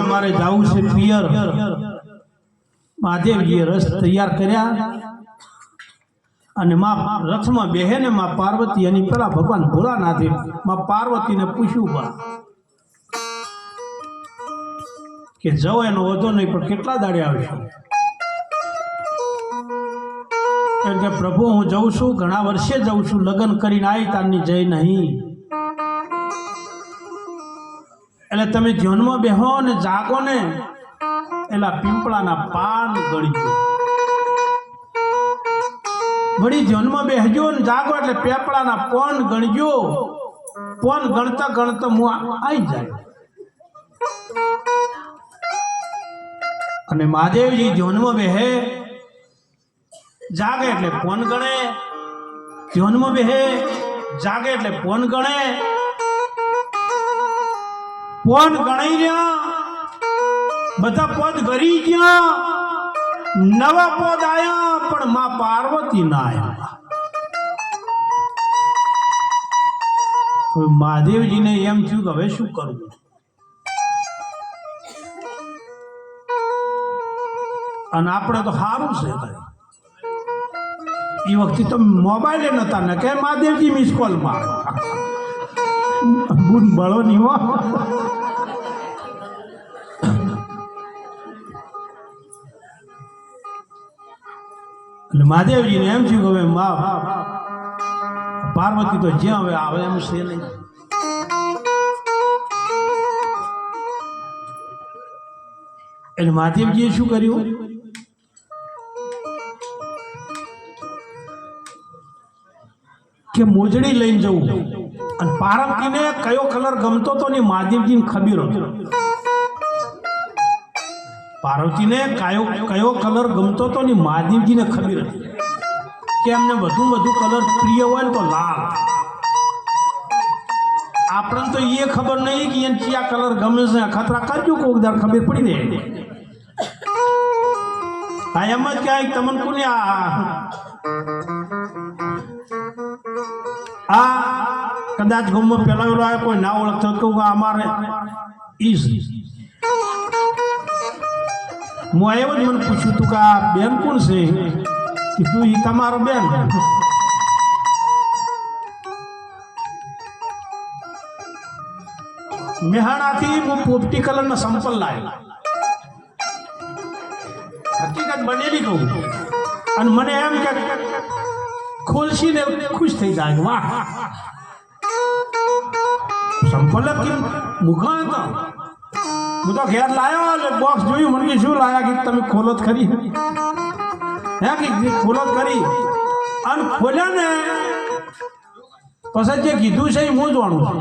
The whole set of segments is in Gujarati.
અમારે જાવું છે પિયર મહાદેવજીએ રસ તૈયાર કર્યા અને માં રથમાં બેહે ને માં પાર્વતી એની પેલા ભગવાન ભોળાનાથે માં પાર્વતીને પૂછ્યું બા કે જવો એનો વધો નહીં પણ કેટલા દાડે આવશો? કે પ્રભુ હું જઉં છું, ઘણા વર્ષે જઉં છું, લગ્ન કરીને આવી તારની જય નહીં. એટલે તમે ધ્યાનમાં બેહો ને જાગો ને એલા પીપળાના પાન ગળજો. વળી ધ્યાનમાં બેહજો ને જાગો એટલે પીપળાના પાન ગણજો. પાન ગણતા ગણતા હું આવી જાય. અને મહાદેવજી ધ્યાનમાં બેહે જાગે એટલે પોન ગણે, ધ્યાનમાં બેહે જાગે એટલે પોન ગણે. પોન ગણાઈ ગયા, બધા પદ ભરી ગયા, નવા પદ આયા પણ માં પાર્વતી ના આયા. મહાદેવજીને એમ થયું કે હવે શું કરવું? અને આપણે તો સારું છે ભાઈ, એ વખતે તો મોબાઈલ નતા ને કે મહાદેવજી મિસ કોલ માર બુન બળો ની એટલે મહાદેવજીને એમ થયું કે પાર્વતી તો જ્યાં હવે આવે એમ છે નહીં. એટલે મહાદેવજીએ શું કર્યું? કે મોજડી લઈને જવું. અને પાર્વતીને કયો કલર ગમતો હતો ને મહાદેવજીને ખબર હતો. પાર્વતીને કયો કલર ગમતો હતો ને મહાદેવજીને ખબર હતી કે એમને વધુ કલર પ્રિય હોય ને તો લાલ. આપણને તો એ ખબર નહીં કે એને કયા કલર ગમે છે. ખતરા કરજો કોક દાર ખબર પડી દે. હા એમ જ ક્યાંક તમને કોને આ કદાચ ગમમાં પેલા કોઈ ના ઓળખતો તો અમારે ઈજ હું આવ્યો જ મને પૂછ્યું તું કે આ બેન કોણ છે? કીધું એ તમારો બેન. મેહાણાથી હું પોપટી કલરના સંપલ લાવ્યો. હકીકત બનેલી કહું. અને મને એમ કે ખોલશી ને ખુશ થઈ જાય. વાહ સંપલ મુખા હતા. હું તો ઘેર લાવ્યો એટલે બોક્સ જોયું. મને શું લાયા કે તમે ખોલો જ ખરી. હે કે ખોલો જ ખરી. અને ખોલ્યા ને પછી જે કીધું છે એ હું જાણું છું.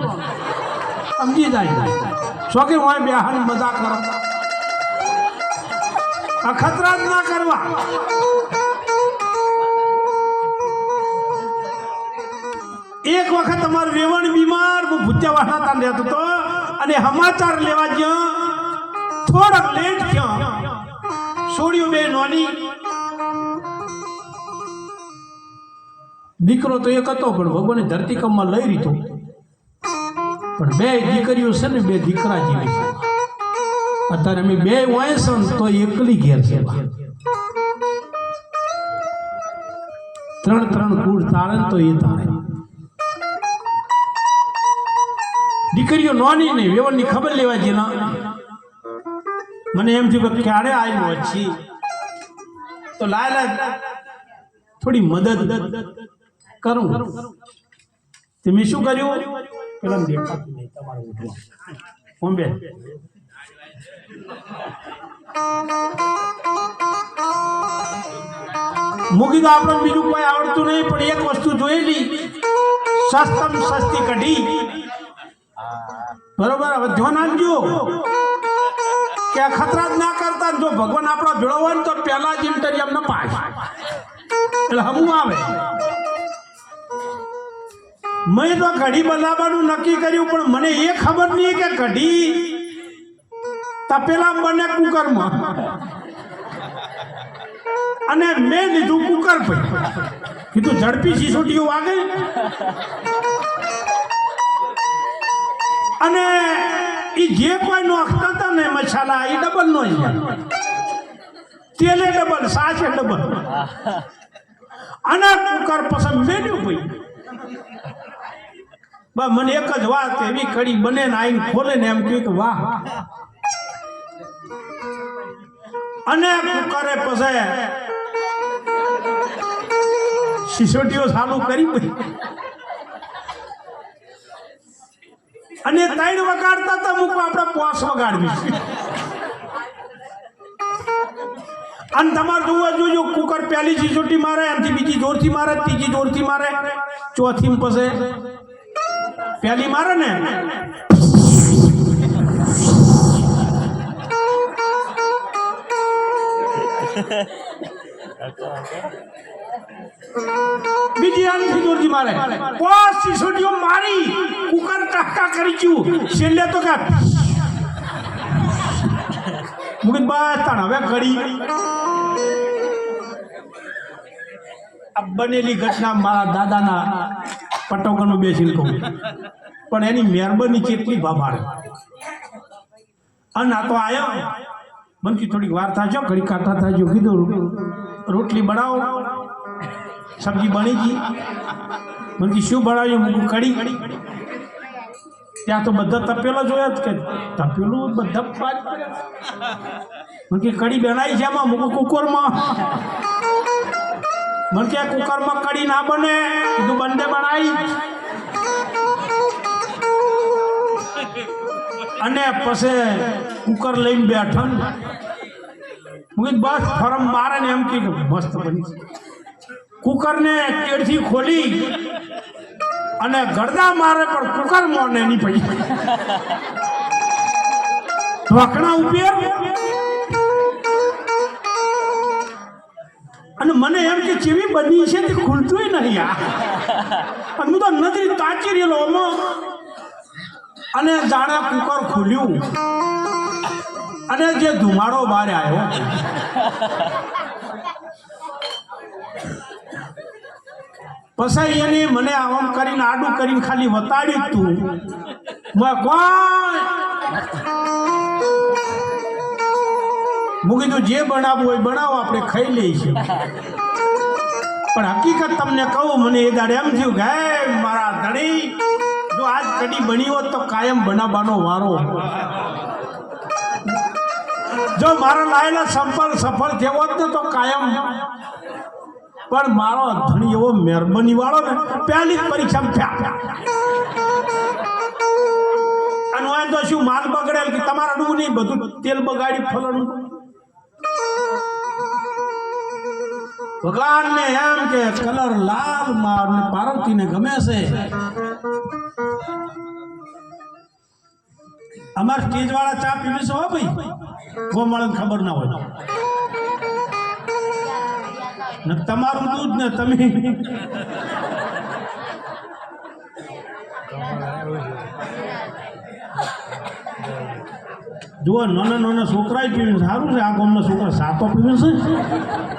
સમજી જાય શો કે હું બેહાન મજા કરો. અખતરા જ ના કરવા. એક વખત અમારું રેવણ બીમાર હું ભૂત્યાવાસના તાન રહેતો હતો અને સમાચાર લેવા જ્યાં થોડોક લેટ થયો. છોડ્યું બે નોની. દીકરો તો એક હતો પણ ભગવાને ધરતીકંપમાં લઈ રીતો. પણ બે દીકરીઓ છે ને બે દીકરા જેવી છે. અત્યારે અમે બે હોય છે તો એકલી ઘેર છે. ત્રણ કુળ તારે તો એ તારે. દીકરીઓ નોની નહીં. વેવણની ખબર લેવા જેના મને એમ થયું કે ક્યારે આવ્યો છીએ તો લાય થોડી મદદ કરું. મેં શું કર્યું? પેલા દેખાતું નહીં તમારું બોમ્બે. મૂકી તો આપણે બીજું કોઈ આવડતું નહીં. પણ એક વસ્તુ જોયેલી સસ્તમ સસ્તી કઢી. બરોબર. હવે ધ્યાન આપજો કે ખતરા જ ના કરતા. જો ભગવાન આપણો ભેળો હોય ને તો પહેલા જ ઇન્ટરવ્યુ ન પાસ એટલે હમું આવે. મેં તો કઢી બનાવવાનું નક્કી કર્યું પણ મને એ ખબર નહીં કે કઢી તપેલા બને કુકરમાં. અને મેં લીધું કુકર પર. કીધું ઝડપી સિસોટીઓ વાગે. અને એ જે કોઈ નોખતા હતા ને મસાલા એ ડબલ નો. તેલે ડબલ, સાચે ડબલ. અને કુકર પસંદ મેળ્યું ભાઈ. બસ મને એક જ વાત, એવી કડી બને ને આઈને ખોલે ને એમ કહ્યું કે વાહ. અને કુકરે પછી સિસોટીઓ ચાલુ કરી ભાઈ. અને 3 વગાડતા હતા. મૂકો આપણે 5 વગાડવી. અને તમારે જોવા જોજો કુકર પહેલી સિસોટી મારે, એમથી બીજી જોરથી મારે, ત્રીજી જોરથી મારે, ચોથી પછી પહેલી મારે ને બીજી આનથી જોરથી મારે. 5 સિસોટીઓ મારી કુકર ટકા કરી ગયું. છેલ્લે તો કે મુકિત બસ તાણ હવે ઘડી. આ બનેલી ઘટના મારા દાદાના પટોકરમાં બેસીને કહું. પણ એની મહેરબાની કેટલી ભાભારે. અને આ તો આવ્યો મને થોડીક વાર થાજો, ઘડી કાંઠા થાજો. કીધું રોટલી બનાવો. સબ્જી બની ગઈ. મને શું બનાવ્યું? મૂકું કઢી. ત્યાં તો બધા તપેલો જોયા જ કે તપેલું બધા મને કઢી બનાવી છે એમાં. મૂકું કુકરમાં. મને કે કુકરમાં કઢી ના બને. કીધું બંને ગણાઈ અને પછી કુકર લઈને બેઠો ને બસ ફરમ મારે ને એમ કે મસ્ત બની કુકરને કેડથી ખોલી અને ગરદા મારે પણ કુકર મોને નહીં પડી ઢોકણા ઉપર અને મને એમ કે ચેવી બની છે તે ખુલતું નહીં આ અને હું તો નજરી તાચી રહેલો અને જાણે કુકર ખુલ્યું અને જે ધુમાડો બહાર આવ્યો પછી એને મને આમ કરીને આડું કરીને ખાલી વતાડ્યું તું હું કીધું જે બનાવવું હોય બનાવો આપણે ખાઈ લઈશું પણ હકીકત તમને કહું મને એ દાડે એમ થયું કે મારા ધણી જો આજ કડી બની હોત તો કાયમ બનાવવાનો વારો જો મારો લાયેલા સફળ થયો હોત ને તો કાયમ પણ મારો ધણી એવો મહેરબાની વાળો ને પહેલી જ પરીક્ષામાં થયા અને હોય તો શું માલ બગડેલ કે તમારા ડૂબ નહીં બધું તેલ બગાડી ફલણું ભગવાનને એમ કે કલર લાલ માર ને પાર્વતીને ગમે છે અમાર સ્ટેજ વાળા ચા પીવે છે હો ભાઈ ગોમાળાને ખબર ના હોય ને તમારું દૂધ ને તમે જુઓ નાના નાના છોકરા પીવે સારું છે આ ગામના છોકરા સાતો પીવે છે